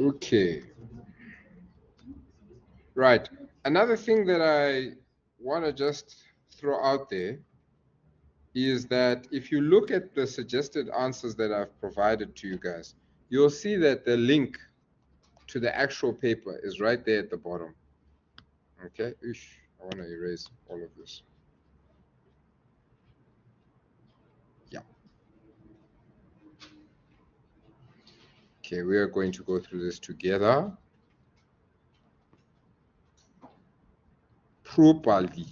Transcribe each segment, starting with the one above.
Okay. Right. Another thing that I want to just throw out there is that if you look at the suggested answers that I've provided to you guys, you'll see that the link to the actual paper is right there at the bottom. Okay. I want to erase all of this. Yeah. Okay, we are going to go through this together properly.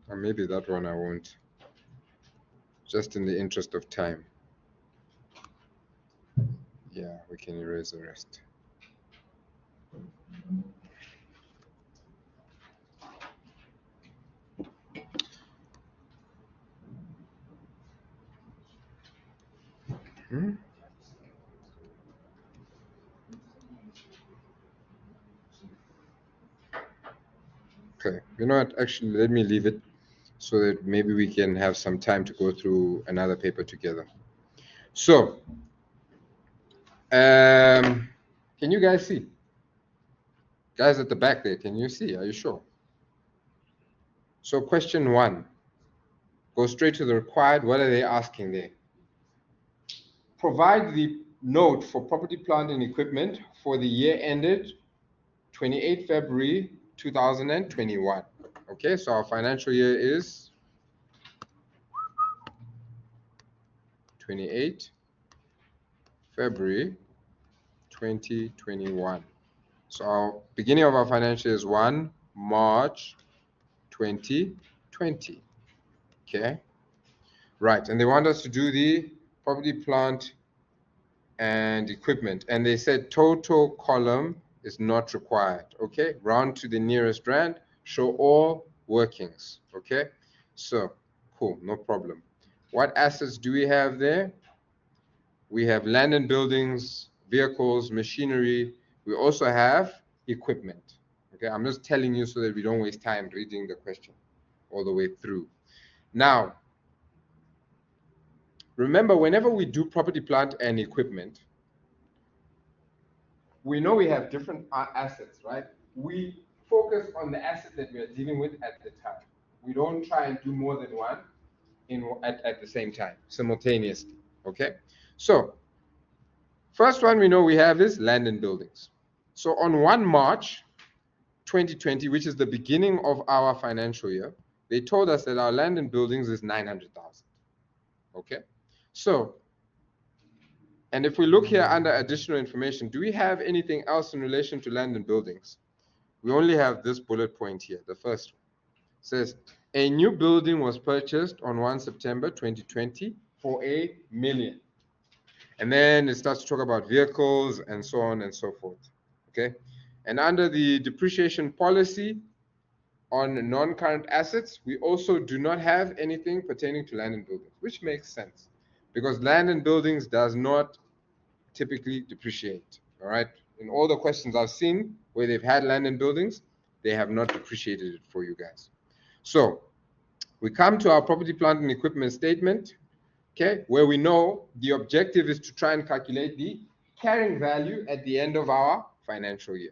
Or maybe that one I won't, just in the interest of time. Yeah, we can erase the rest. Okay, you know what? Actually, let me leave it so that maybe we can have some time to go through another paper together. So, can you guys see? Guys at the back there, can you see? Are you sure? So, question 1. Go straight to the required. What are they asking there? Provide the note for property, plant, and equipment for the year ended 28 February 2021. Okay, so our financial year is 28 February 2021. So our beginning of our financial year is 1 March 2020. Okay, right, and they want us to do the property, plant, and equipment, and they said total column is not required. Okay, round to the nearest rand, show all workings. Okay, so cool, no problem. What assets do we have there? We have land and buildings, vehicles, machinery. We also have equipment. Okay, I'm just telling you so that we don't waste time reading the question all the way through. Now, remember, whenever we do property, plant, and equipment, we know we have different assets, right? We focus on the asset that we are dealing with at the time. We don't try and do more than one at the same time, simultaneously. Okay, so first one we know we have is land and buildings. So on 1 March 2020, which is the beginning of our financial year, they told us that our land and buildings is 900,000. Okay, so, and if we look here under additional information, do we have anything else in relation to land and buildings? We only have this bullet point here, the first one. It says, a new building was purchased on 1 September 2020 for $1 million. And then it starts to talk about vehicles and so on and so forth. Okay, and under the depreciation policy on non-current assets, we also do not have anything pertaining to land and buildings, which makes sense because land and buildings does not typically depreciate. All right, in all the questions I've seen where they've had land and buildings, they have not depreciated it for you guys. So we come to our property, plant, and equipment statement, okay, where we know the objective is to try and calculate the carrying value at the end of our financial year.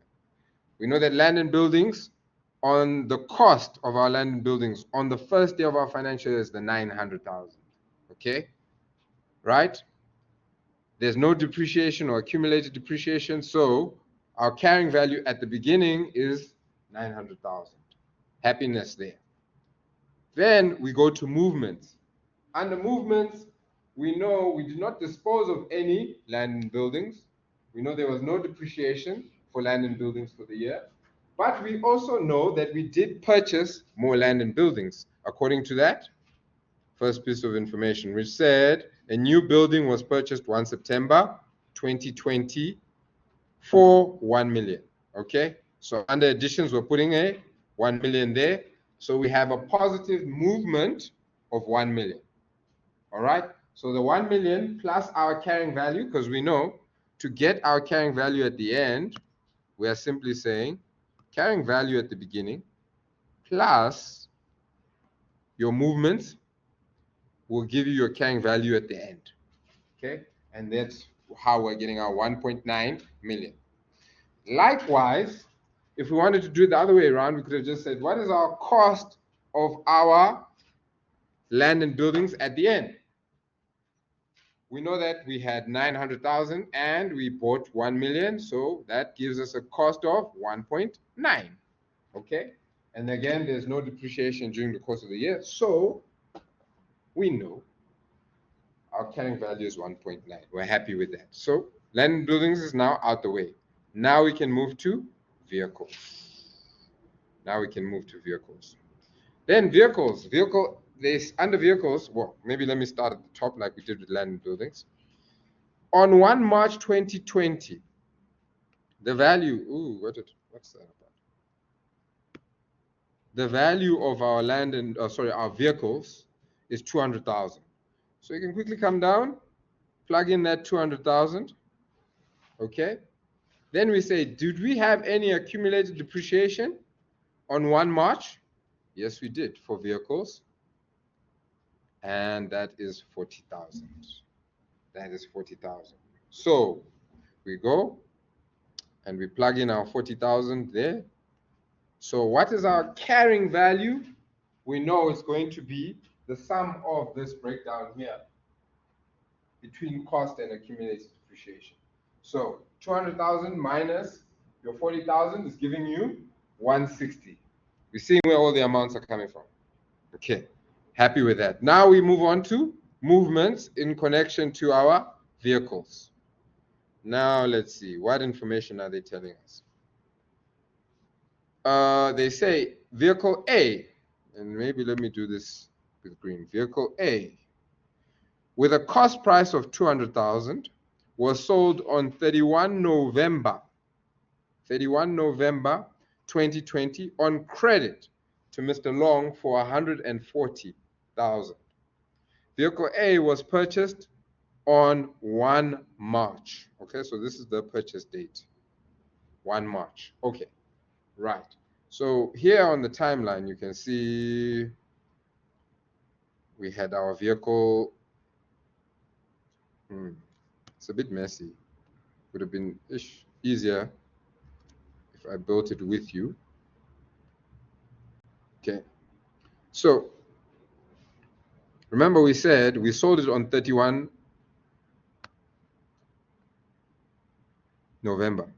We know that land and buildings, on the cost of our land and buildings on the first day of our financial year is the 900,000. Okay, right? There's no depreciation or accumulated depreciation, so our carrying value at the beginning is 900,000. Happiness there. Then we go to movements. Under movements, we know we did not dispose of any land and buildings. We know there was no depreciation for land and buildings for the year. But we also know that we did purchase more land and buildings, according to that first piece of information, which said a new building was purchased 1 September 2020 for 1 million. Okay, so under additions, we're putting a 1 million there. So we have a positive movement of 1 million. All right, so the 1 million plus our carrying value, because we know to get our carrying value at the end, we are simply saying carrying value at the beginning plus your movements, will give you your carrying value at the end. Okay, and that's how we're getting our 1.9 million. Likewise, if we wanted to do it the other way around, we could have just said, what is our cost of our land and buildings at the end? We know that we had 900,000 and we bought 1 million, so that gives us a cost of 1.9. Okay, and again, there's no depreciation during the course of the year, so we know our carrying value is 1.9. We're happy with that. So land and buildings is now out the way. Now we can move to vehicles. Then vehicles. Under vehicles, well, maybe let me start at the top like we did with land and buildings. On 1 March 2020, the value, what's that about? The value of our land and, our vehicles is 200,000. So you can quickly come down, plug in that 200,000, okay? Then we say, did we have any accumulated depreciation on 1 March? Yes, we did for vehicles. And that is 40,000. That is 40,000. So we go and we plug in our 40,000 there. So what is our carrying value? We know it's going to be the sum of this breakdown here between cost and accumulated depreciation. So 200,000 minus your 40,000 is giving you 160. We're seeing where all the amounts are coming from. Okay, happy with that. Now we move on to movements in connection to our vehicles. Now let's see, what information are they telling us? They say vehicle A, and maybe let me do this with green. Vehicle A, with a cost price of 200,000, was sold on 31 November 2020 on credit to Mr. Long for 140,000. Vehicle A was purchased on 1 March. Okay, so this is the purchase date, 1 March. Okay, right. So here on the timeline, you can see we had our vehicle. It's a bit messy. Would have been easier if I built it with you. Okay, so remember we said we sold it on 31 November,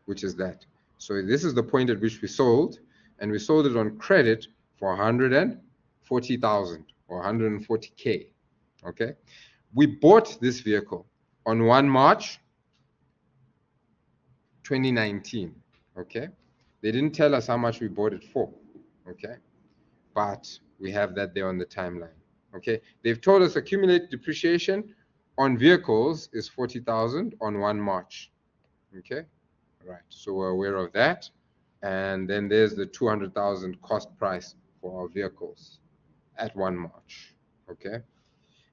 which is that. So this is the point at which we sold, and we sold it on credit for 140,000 or 140K. Okay, we bought this vehicle on 1 March 2019. Okay, they didn't tell us how much we bought it for. Okay, but we have that there on the timeline. Okay, they've told us accumulated depreciation on vehicles is 40,000 on 1 March. Okay, right, so we're aware of that. And then there's the 200,000 cost price for our vehicles at 1 March. Okay,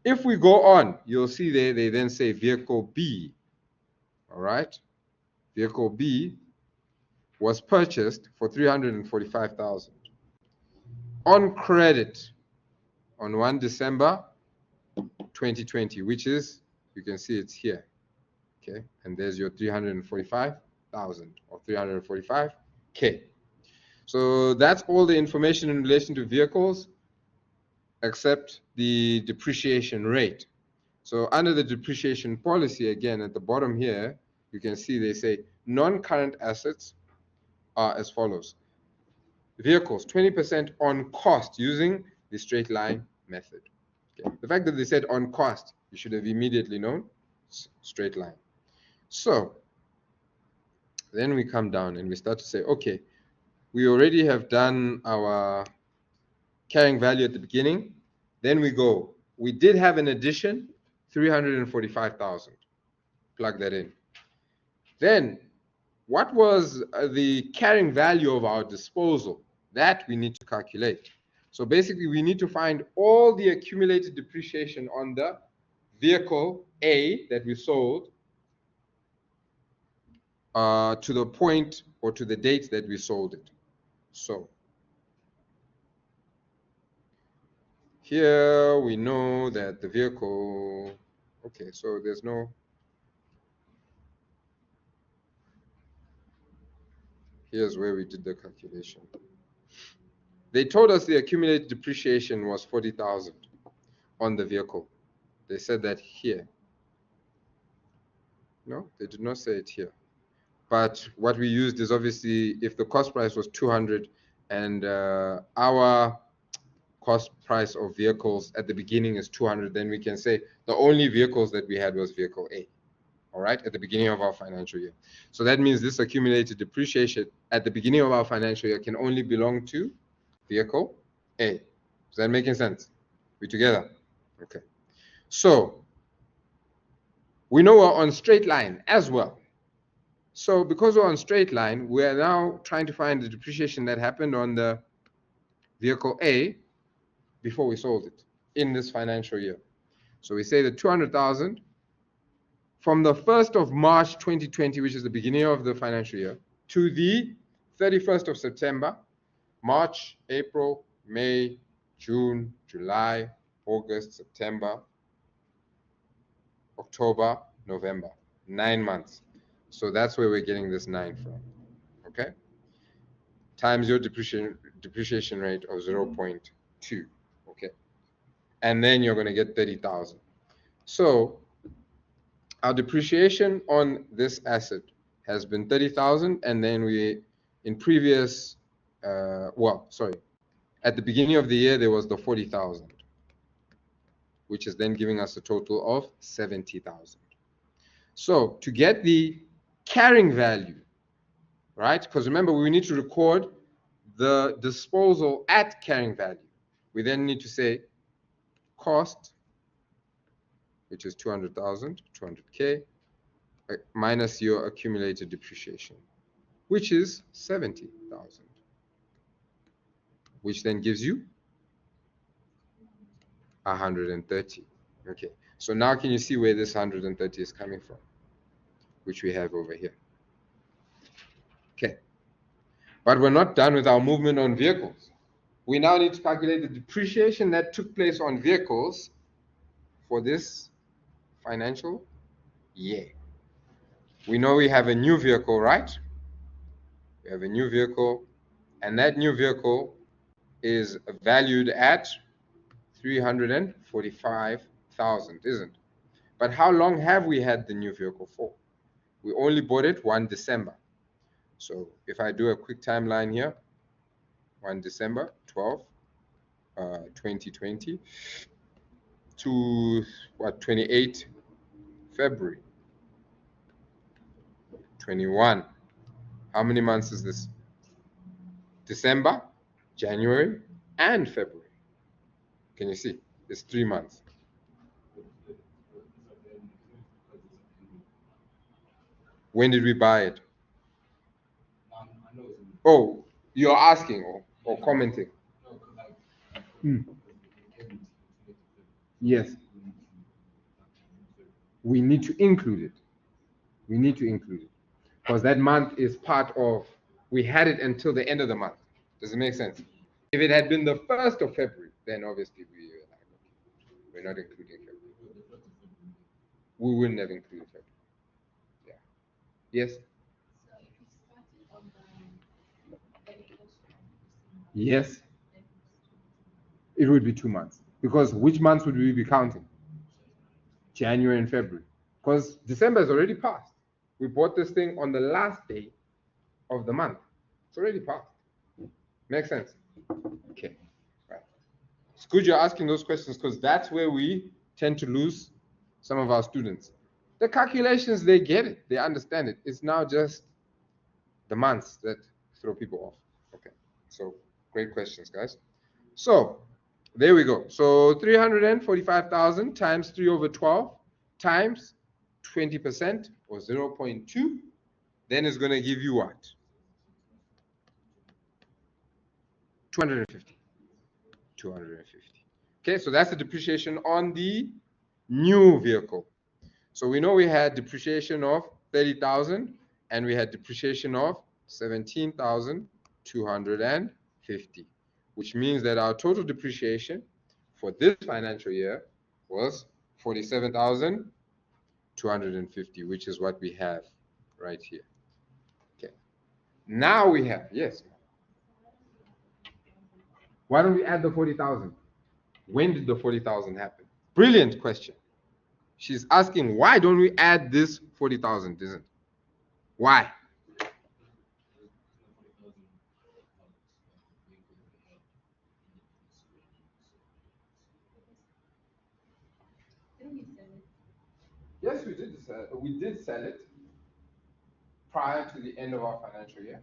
if we go on, you'll see there they then say vehicle B. All right, vehicle B was purchased for 345,000 on credit on 1 December 2020, which is, you can see it's here. Okay, and there's your 345,000 or 345K. So that's all the information in relation to vehicles except the depreciation rate. So under the depreciation policy, again at the bottom here, you can see they say non-current assets are as follows. Vehicles, 20% on cost using the straight line method. Okay. The fact that they said on cost, you should have immediately known straight line. So then we come down and we start to say, okay, we already have done our carrying value at the beginning. Then we go, we did have an addition, 345,000. Plug that in. Then what was the carrying value of our disposal? That we need to calculate. So basically we need to find all the accumulated depreciation on the vehicle A that we sold to the point or to the date that we sold it. So here we know that the vehicle, okay, so there's no, here's where we did the calculation. They told us the accumulated depreciation was 40,000 on the vehicle. They said that here. No, they did not say it here. But what we used is obviously if the cost price was 200 and our cost price of vehicles at the beginning is 200, then we can say the only vehicles that we had was vehicle A, all right, at the beginning of our financial year. So that means this accumulated depreciation at the beginning of our financial year can only belong to vehicle A. Is that making sense? We together? Okay. So we know we're on straight line as well. So because we're on straight line, we are now trying to find the depreciation that happened on the vehicle A before we sold it in this financial year. So we say the 200,000 from the 1st of March 2020, which is the beginning of the financial year, to the 31st of September, March, April, May, June, July, August, September, October, November, 9 months. So that's where we're getting this 9 from, okay? Times your depreciation rate of 0.2, okay? And then you're gonna get 30,000. So our depreciation on this asset has been 30,000, and then we, in previous, at the beginning of the year, there was the 40,000, which is then giving us a total of 70,000. So to get the carrying value, right? Because remember, we need to record the disposal at carrying value. We then need to say cost, which is 200,000, 200K, minus your accumulated depreciation, which is 70,000, which then gives you 130. Okay, so now can you see where this 130 is coming from, which we have over here? Okay, but we're not done with our movement on vehicles. We now need to calculate the depreciation that took place on vehicles for this financial year. We know we have a new vehicle, right? We have a new vehicle, and that new vehicle is valued at 345,000, isn't it? But how long have we had the new vehicle for? We only bought it 1 December. So if I do a quick timeline here, 1 December 12, 2020 to what, 28 February 21. How many months is this? December, January, and February. Can you see? It's 3 months. When did we buy it? Oh, you're asking or commenting? Yes. We need to include it. We need to include it. Because that month is part of, we had it until the end of the month. Does it make sense? If it had been the 1st of February, then obviously we're not including February. We wouldn't have included February. Yeah. Yes? Yes. It would be 2 months. Because which months would we be counting? January and February. Because December is already passed. We bought this thing on the last day of the month. It's already passed. Makes sense? Okay. Right. It's good you're asking those questions because that's where we tend to lose some of our students. The calculations, they get it. They understand it. It's now just the months that throw people off. Okay. So great questions, guys. So there we go. So 345,000 times 3 over 12 times 20% or 0.2, then it's going to give you what? 250. 250. Okay, so that's the depreciation on the new vehicle. So we know we had depreciation of 30,000 and we had depreciation of 17,250, which means that our total depreciation for this financial year was 47,250, which is what we have right here. Okay. Now we have, yes. Why don't we add the 40,000? When did the 40,000 happen? Brilliant question. She's asking, why don't we add this 40,000, isn't it? Why? Yes, we did. We did sell it prior to the end of our financial year.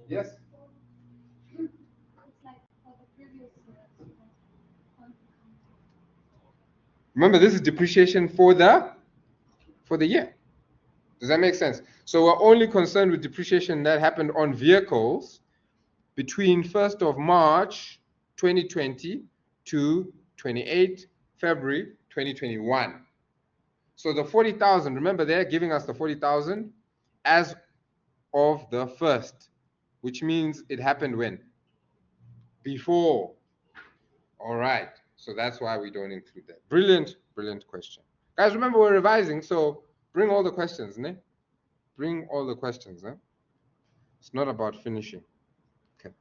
Yes. Remember, this is depreciation for the year. Does that make sense? So we're only concerned with depreciation that happened on vehicles between 1st of March 2020 to 28 February 2021. So the 40,000, remember they're giving us the 40,000 as of the 1st, which means it happened when? Before. All right. So that's why we don't include that. Brilliant, brilliant question. Guys, remember we're revising, so bring all the questions, ne? Bring all the questions, ne? It's not about finishing. Okay.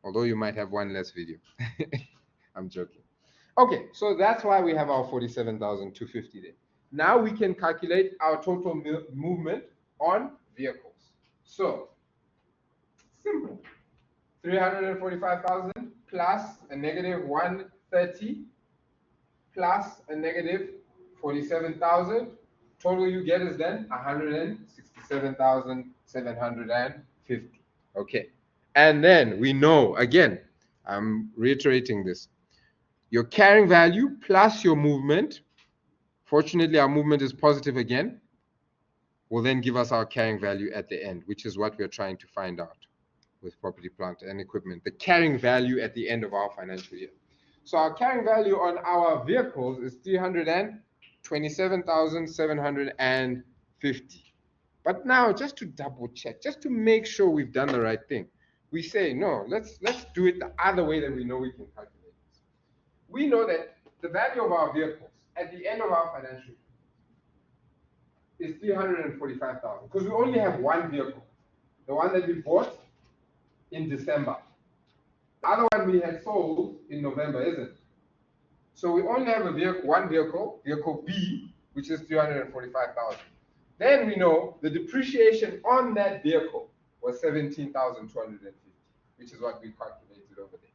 Although you might have one less video. I'm joking. Okay, so that's why we have our 47,250 there. Now we can calculate our total movement on vehicles. So, simple. 345,000 plus a negative 130 plus a negative 47,000. Total you get is then 167,750. Okay. And then we know, again, I'm reiterating this, your carrying value plus your movement, fortunately our movement is positive again, will then give us our carrying value at the end, which is what we're trying to find out with property, plant, and equipment, the carrying value at the end of our financial year. So our carrying value on our vehicles is 327,750. But now, just to double check, just to make sure we've done the right thing, we say, no, let's do it the other way that we know we can calculate this. We know that the value of our vehicles at the end of our financial year is 345,000 because we only have one vehicle, the one that we bought in December. The other one we had sold in November, isn't it? So we only have one vehicle, vehicle B, which is 345,000. Then we know the depreciation on that vehicle was 17,250, which is what we calculated over there.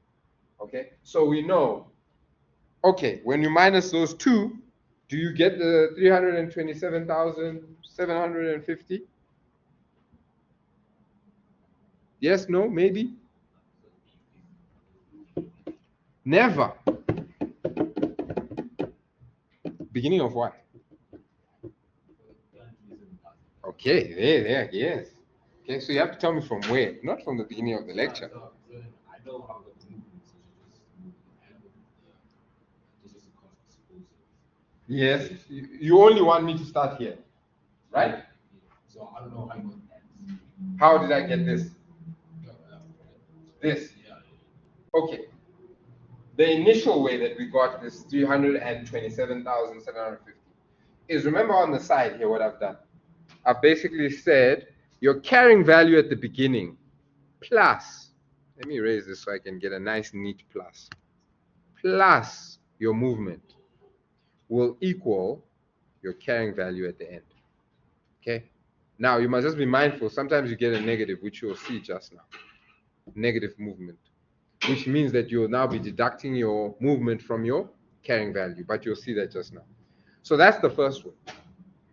Okay, so we know, okay, when you minus those two, do you get the 327,750? Yes, no, maybe? Never. Beginning of what? Okay, there, yes. Okay, so you have to tell me from where, not from the beginning of the lecture. I know how the movement Yes, you only want me to start here, right? So I don't know how you got that. How did I get this? This. Okay. The initial way that we got this 327,750 is, remember on the side here what I've done? I've basically said your carrying value at the beginning plus, let me raise this so I can get a nice neat plus your movement will equal your carrying value at the end. Okay? Now you must just be mindful, sometimes you get a negative, which you'll see just now. Negative movement, which means that you'll now be deducting your movement from your carrying value, but you'll see that just now. So that's the first one.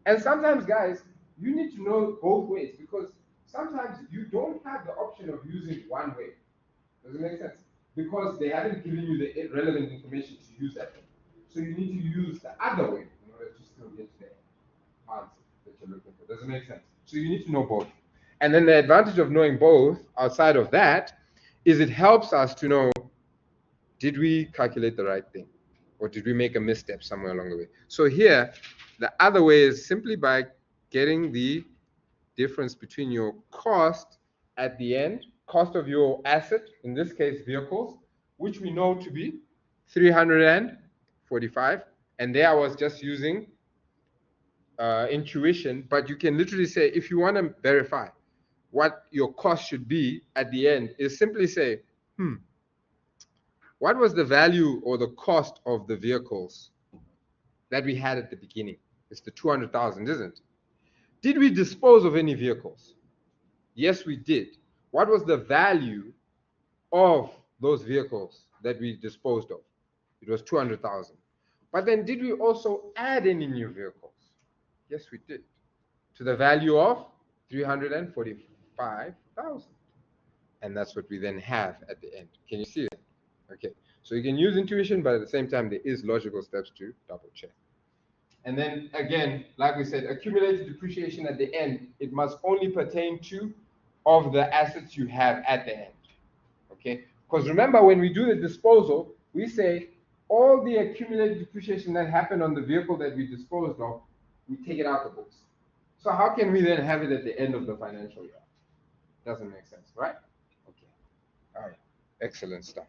And sometimes, guys, you need to know both ways because sometimes you don't have the option of using one way. Does it make sense? Because they haven't given you the relevant information to use that way. So you need to use the other way in order to still get the answer that you're looking for. Does it make sense? So you need to know both. And then the advantage of knowing both outside of that is it helps us to know, did we calculate the right thing? Or did we make a misstep somewhere along the way? So here, the other way is simply by getting the difference between your cost at the end, cost of your asset, in this case vehicles, which we know to be 345, and there I was just using intuition, but you can literally say, if you want to verify what your cost should be at the end, is simply say, what was the value or the cost of the vehicles that we had at the beginning? It's the 200,000, isn't it? Did we dispose of any vehicles? Yes, we did. What was the value of those vehicles that we disposed of? It was 200,000. But then did we also add any new vehicles? Yes, we did. To the value of 345,000. And that's what we then have at the end. Can you see it? Okay. So you can use intuition, but at the same time, there is logical steps to double check. And then again, like we said, accumulated depreciation at the end, it must only pertain to of the assets you have at the end. Okay? Because remember, when we do the disposal, we say all the accumulated depreciation that happened on the vehicle that we disposed of, we take it out the books. So how can we then have it at the end of the financial year? Doesn't make sense, right? Okay. All right. Excellent stuff.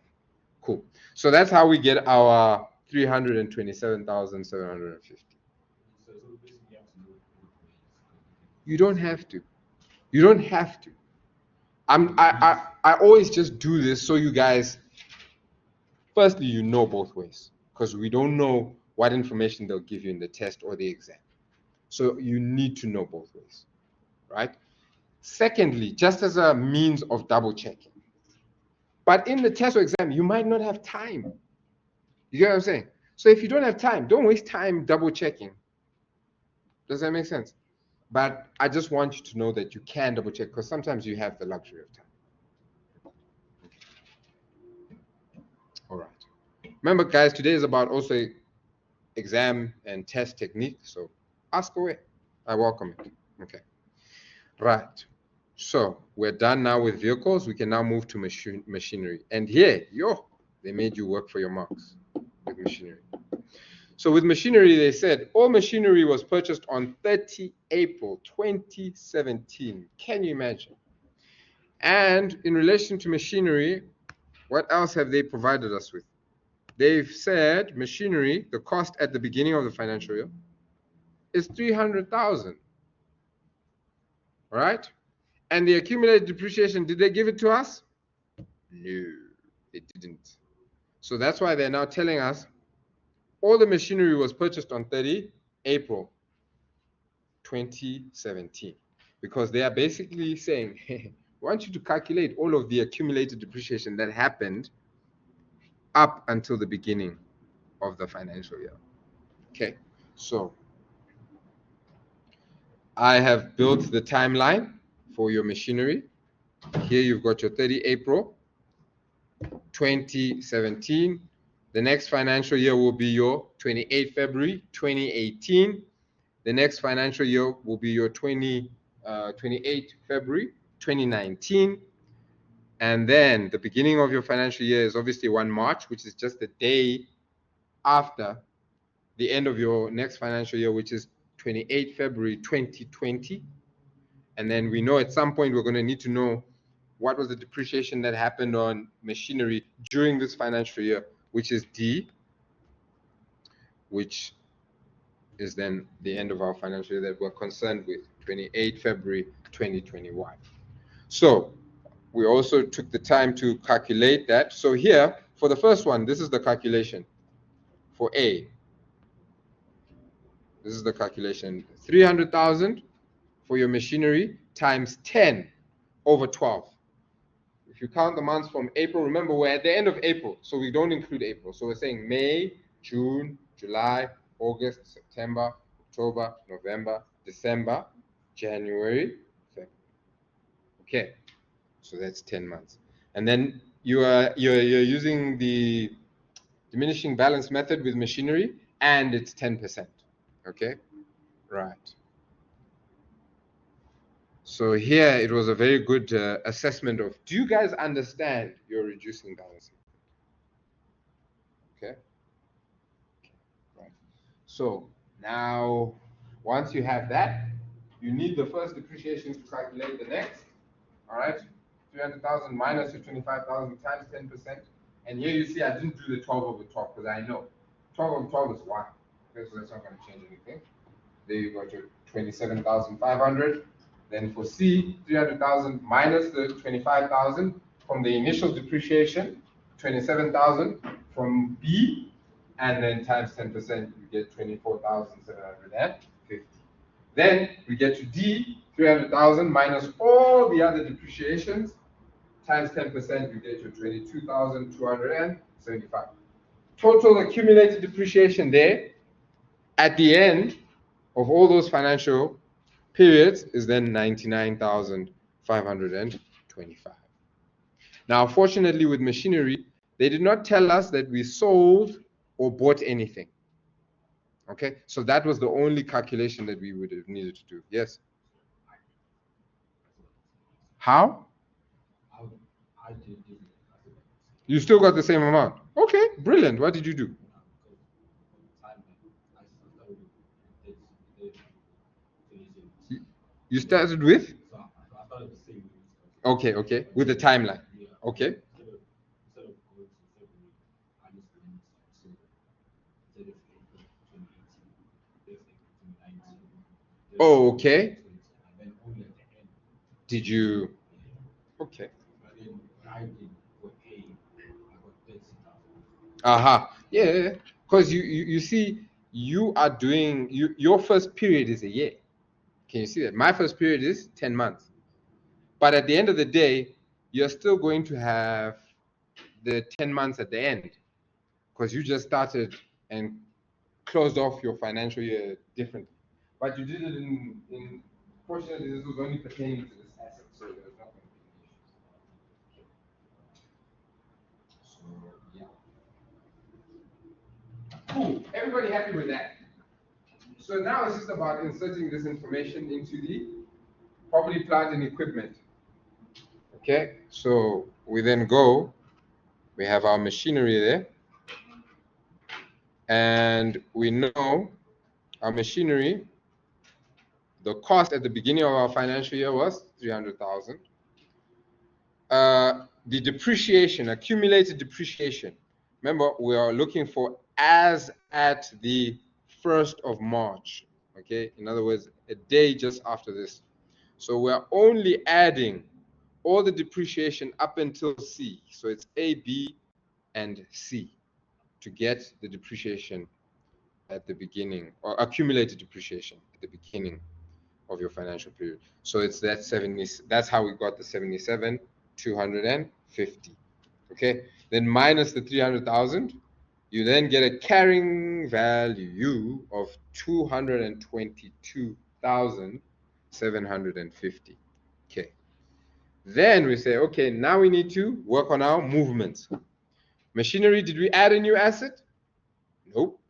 Cool. So that's how we get our 327,750. So basically you have to know both ways. You don't have to. You don't have to. I always just do this so you guys, firstly, you know both ways, because we don't know what information they'll give you in the test or the exam. So you need to know both ways, right? Secondly, just as a means of double checking. But in the test or exam, you might not have time. You get what I'm saying? So if you don't have time, don't waste time double checking. Does that make sense? But I just want you to know that you can double check, because sometimes you have the luxury of time. All right. Remember, guys, today is about also exam and test technique. So ask away. I welcome it. Okay. Right. So we're done now with vehicles. We can now move to machinery. And here, they made you work for your marks with machinery. So with machinery, they said all machinery was purchased on 30 April 2017. Can you imagine? And in relation to machinery, what else have they provided us with? They've said machinery, the cost at the beginning of the financial year, is 300,000. All right? And the accumulated depreciation, did they give it to us? No, they didn't. So that's why they're now telling us all the machinery was purchased on 30 April 2017, because they are basically saying, hey, we want you to calculate all of the accumulated depreciation that happened up until the beginning of the financial year. Okay, so I have built the timeline for your machinery. Here you've got your 30 April 2017. The next financial year will be your 28 February 2018. The next financial year will be your 28 February 2019. And then the beginning of your financial year is obviously 1 March, which is just the day after the end of your next financial year, which is 28 February 2020. And then we know at some point we're going to need to know what was the depreciation that happened on machinery during this financial year, which is D, which is then the end of our financial year that we're concerned with, 28 February 2021. So we also took the time to calculate that. So here, for the first one, this is the calculation for A. This is the calculation, 300,000 for your machinery times 10 over 12. If you count the months from April, remember we're at the end of April, so we don't include April. So we're saying May, June, July, August, September, October, November, December, January, February. Okay, so that's 10 months. And then you're using the diminishing balance method with machinery, and it's 10%. Okay, right. So here it was a very good assessment of, do you guys understand your reducing balance? Okay. Right. So now, once you have that, you need the first depreciation to calculate the next. All right. 300,000 minus your 25,000 times 10%. And here you see I didn't do the 12 over 12 because I know 12 over 12 is 1. Okay, so that's not going to change anything. There you go to 27,500. Then for C, 300,000 minus the 25,000 from the initial depreciation, 27,000 from B, and then times 10%, you get 24,750. Then we get to D, 300,000 minus all the other depreciations, times 10%, you get to 22,275. Total accumulated depreciation there at the end of all those financial periods is then 99,525. Now, fortunately, with machinery, they did not tell us that we sold or bought anything. Okay, so that was the only calculation that we would have needed to do. Yes. How? I did it. You still got the same amount. Okay, brilliant. What did you do? You started with? Okay, okay, with the timeline. Okay. Oh, okay. Did you? Okay. Aha. Yeah. Because you see, you are doing your first period is a year. Can you see that? My first period is 10 months. But at the end of the day, you're still going to have the 10 months at the end because you just started and closed off your financial year differently. But you did it fortunately, this was only pertaining to this asset, so there's not going to be any issues. So, yeah. Cool. Everybody happy with that? So now it's just about inserting this information into the property, plant, and equipment. Okay, so we then go, we have our machinery there, and we know our machinery, the cost at the beginning of our financial year was 300,000. The depreciation, accumulated depreciation, remember we are looking for as at the 1st of March, okay? In other words, a day just after this. So we're only adding all the depreciation up until C. So it's A, B, and C to get the depreciation at the beginning, or accumulated depreciation at the beginning of your financial period. So it's that 70, that's how we got the 77,250. Okay, then minus the 300,000, you then get a carrying value of 222,750. Okay, then we say, okay, now we need to work on our movements. Machinery, did we add a new asset? Nope.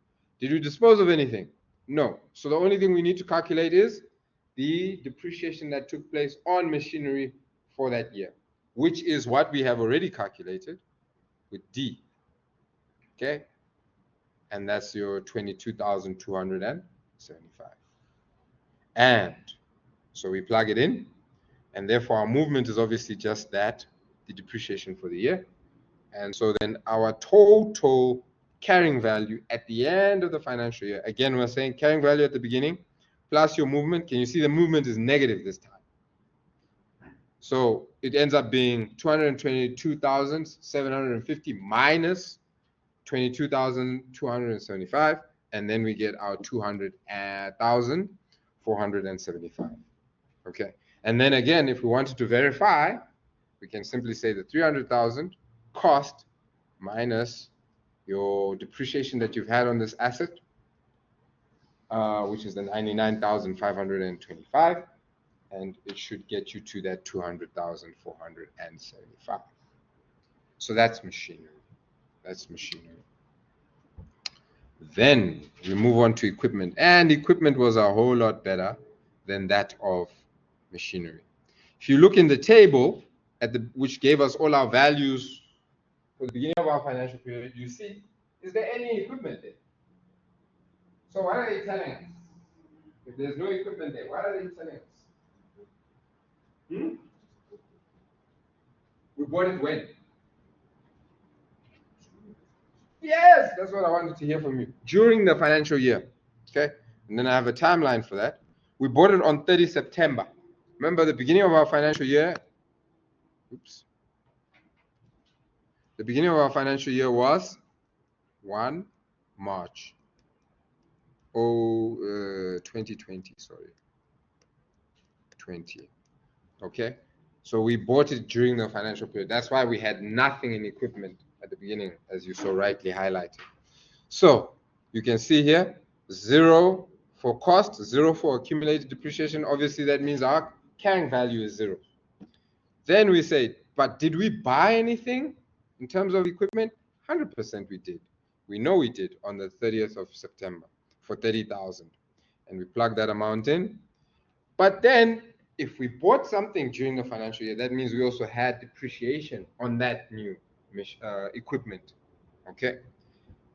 Did we dispose of anything? No. So the only thing we need to calculate is the depreciation that took place on machinery for that year, which is what we have already calculated with D. Okay? And that's your 22,275. And so we plug it in, and therefore our movement is obviously just that, the depreciation for the year. And so then our total carrying value at the end of the financial year, again, we're saying carrying value at the beginning plus your movement. Can you see the movement is negative this time? So it ends up being 222,750 minus 22,275, and then we get our 200,475. Okay, and then again, if we wanted to verify, we can simply say the 300,000 cost minus your depreciation that you've had on this asset, which is the 99,525, and it should get you to that 200,475. So that's machinery. That's machinery. Then we move on to equipment, and equipment was a whole lot better than that of machinery. If you look in the table which gave us all our values for the beginning of our financial period, you see, is there any equipment there? So what are they telling us? If there's no equipment there, what are they telling us? We bought it when? Yes, that's what I wanted to hear from you. During the financial year. Okay. And then I have a timeline for that. We bought it on 30 September. Remember the beginning of our financial year? Oops. The beginning of our financial year was 1 March. 2020, sorry. 20. Okay. So we bought it during the financial period. That's why we had nothing in equipment at the beginning, as you so rightly highlighted. So you can see here, 0 for cost, 0 for accumulated depreciation. Obviously, that means our carrying value is 0. Then we say, but did we buy anything in terms of equipment? 100% we did. We know we did on the 30th of September for 30,000. And we plug that amount in. But then if we bought something during the financial year, that means we also had depreciation on that new equipment. Okay.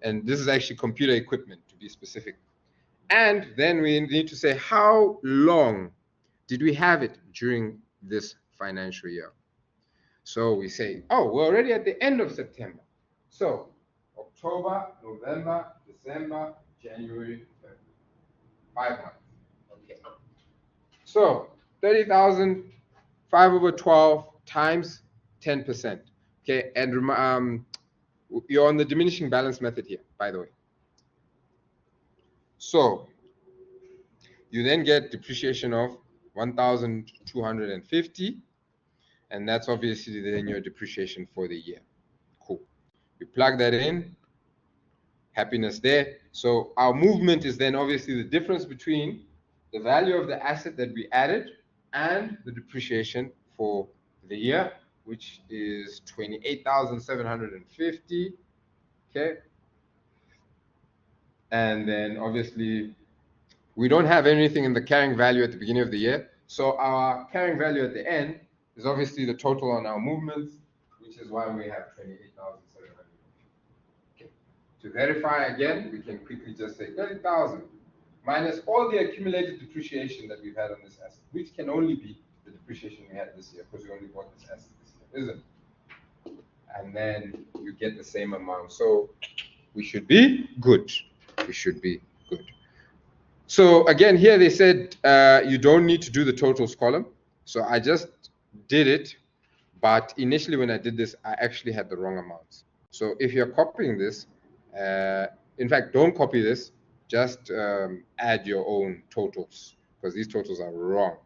And this is actually computer equipment, to be specific. And then we need to say, how long did we have it during this financial year? So we say, oh, we're already at the end of September. So October, November, December, January, February. 5 months. Okay. So 30,000, 5/12 times 10%. Okay. And you're on the diminishing balance method here, by the way. So you then get depreciation of 1,250, and that's obviously then your depreciation for the year. Cool. You plug that in, happiness there. So our movement is then obviously the difference between the value of the asset that we added and the depreciation for the year, which is 28,750. Okay. And then obviously we don't have anything in the carrying value at the beginning of the year. So our carrying value at the end is obviously the total on our movements, which is why we have 28,700. Okay. To verify again, we can quickly just say 30,000 minus all the accumulated depreciation that we've had on this asset, which can only be the depreciation we had this year because we only bought this asset this year, isn't it? And then you get the same amount. So we should be good. We should be good. So again, here they said you don't need to do the totals column. So I just did it, but initially when I did this, I actually had the wrong amounts. So if you're copying this, in fact, don't copy this, just add your own totals because these totals are wrong.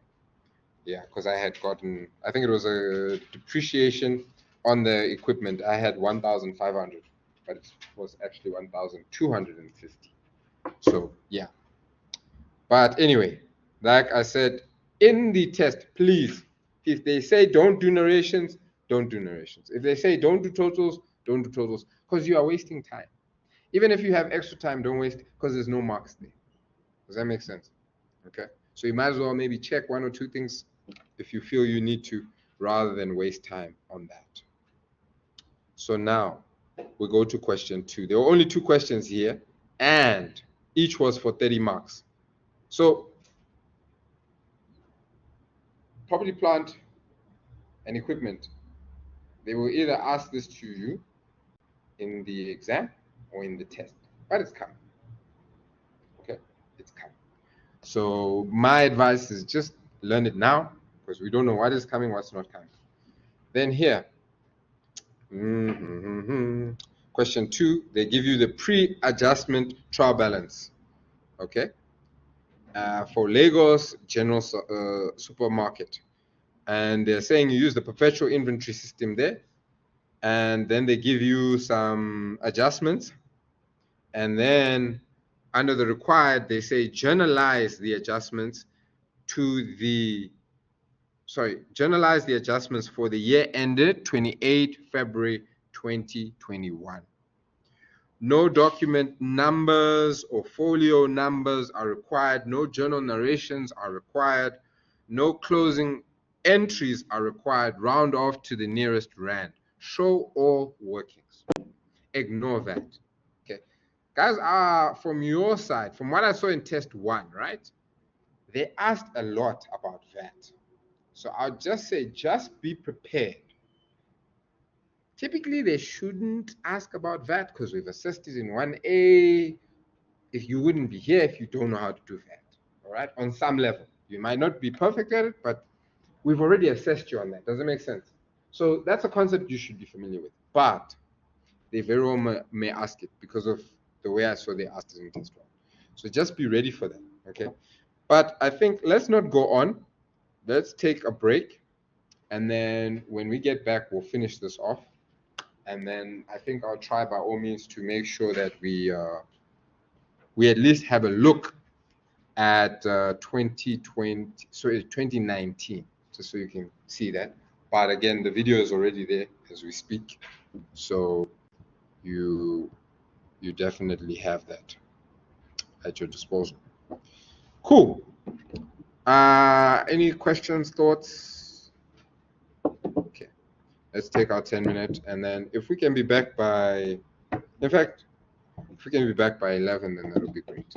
Yeah, because I had gotten, I think it was a depreciation on the equipment. I had 1,500, but it was actually 1,250. So yeah. But anyway, like I said, in the test, please, if they say don't do narrations, don't do narrations. If they say don't do totals, don't do totals, because you are wasting time. Even if you have extra time, don't waste because there's no marks there. Does that make sense? Okay. So you might as well maybe check 1 or 2 things if you feel you need to, rather than waste time on that. So now we go to question 2. There were only 2 questions here, and each was for 30 marks. So property, plant, and equipment, they will either ask this to you in the exam or in the test, but it's coming. Okay, it's coming. So my advice is just learn it now because we don't know what is coming, what's not coming. Then here, question 2, they give you the pre-adjustment trial balance. Okay, for Lagos General Supermarket. And they're saying you use the perpetual inventory system there. And then they give you some adjustments. And then under the required, they say journalize the adjustments journalize the adjustments for the year ended 28 February 2021. No document numbers or folio numbers are required. No journal narrations are required. No closing entries are required. Round off to the nearest rand. Show all workings. Ignore that. Okay. Guys, from your side, from what I saw in test 1, right? They asked a lot about that. So I'll just say, just be prepared typically they shouldn't ask about VAT because we've assessed it in 1A. If you wouldn't be here if you don't know how to do VAT, all right? On some level, you might not be perfect at it, but we've already assessed you on that. Does it make sense? So that's a concept you should be familiar with, but they very well may ask it because of the way I saw they asked it in test one. So just be ready for that, okay? But I think let's not go on. Let's take a break. And then when we get back, we'll finish this off. And then I think I'll try by all means to make sure that we at least have a look at 2020, sorry, 2019, just so you can see that. But again, the video is already there as we speak. So you definitely have that at your disposal. Cool. Any questions, thoughts? Okay, let's take our 10 minutes, and then if we can be back by, in fact, if we can be back by 11, then that'll be great.